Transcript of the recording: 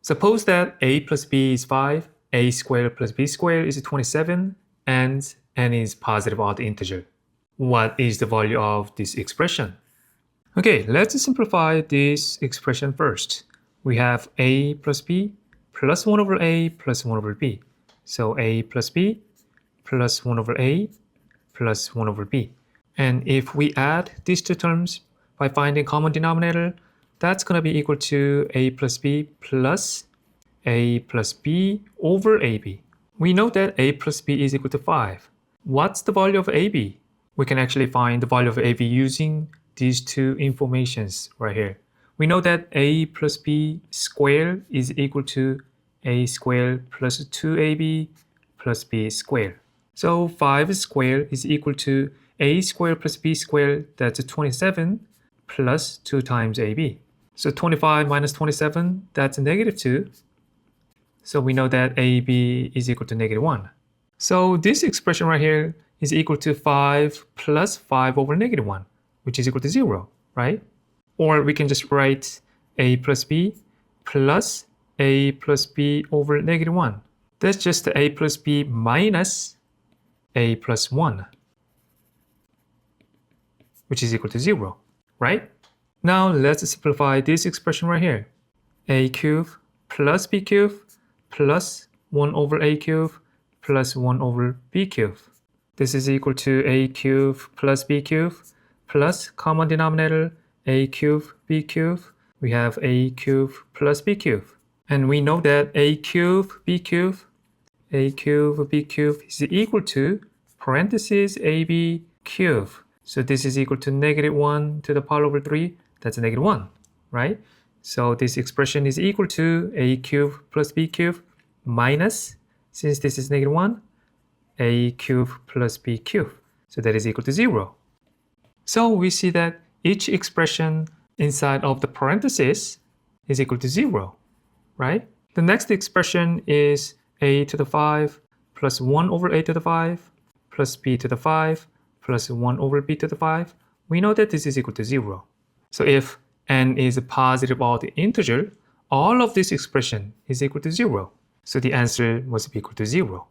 Suppose that a plus b is 5, a squared plus b squared is 27, and n is positive odd integer. What is the value of this expression? Okay, let's simplify this expression first. We have a plus b plus 1 over a plus 1 over b. So a plus b plus 1 over a plus 1 over b. And if we add these two terms by finding common denominator, that's going to be equal to a plus b over ab. We know that a plus b is equal to 5. What's the value of ab? We can actually find the value of ab using these two informations right here. We know that a plus b squared is equal to a squared plus 2ab plus b squared. So 5 squared is equal to a squared plus b squared, that's 27, plus 2 times ab. So 25 minus 27, that's negative 2. So we know that ab is equal to negative 1. So this expression right here is equal to 5 plus 5 over negative 1, which is equal to 0, right? Or we can just write a plus b over negative 1. That's just a plus b minus a plus 1, which is equal to 0, right? Now let's simplify this expression right here. A cubed plus b cubed plus 1 over a cubed plus 1 over b cubed. This is equal to a cubed plus b cubed plus common denominator a cubed b cubed. We have a cubed plus b cubed. And we know that a cubed b cubed is equal to parentheses ab cubed. So this is equal to negative 1 to the power over 3. That's a negative 1, right? So this expression is equal to a cubed plus b cubed minus, since this is negative 1, a cubed plus b cubed. So that is equal to 0. So we see that each expression inside of the parentheses is equal to 0, right? The next expression is a to the 5 plus 1 over a to the 5 plus b to the 5 plus 1 over b to the 5. We know that this is equal to 0. So if n is a positive odd integer, all of this expression is equal to 0. So the answer must be equal to 0.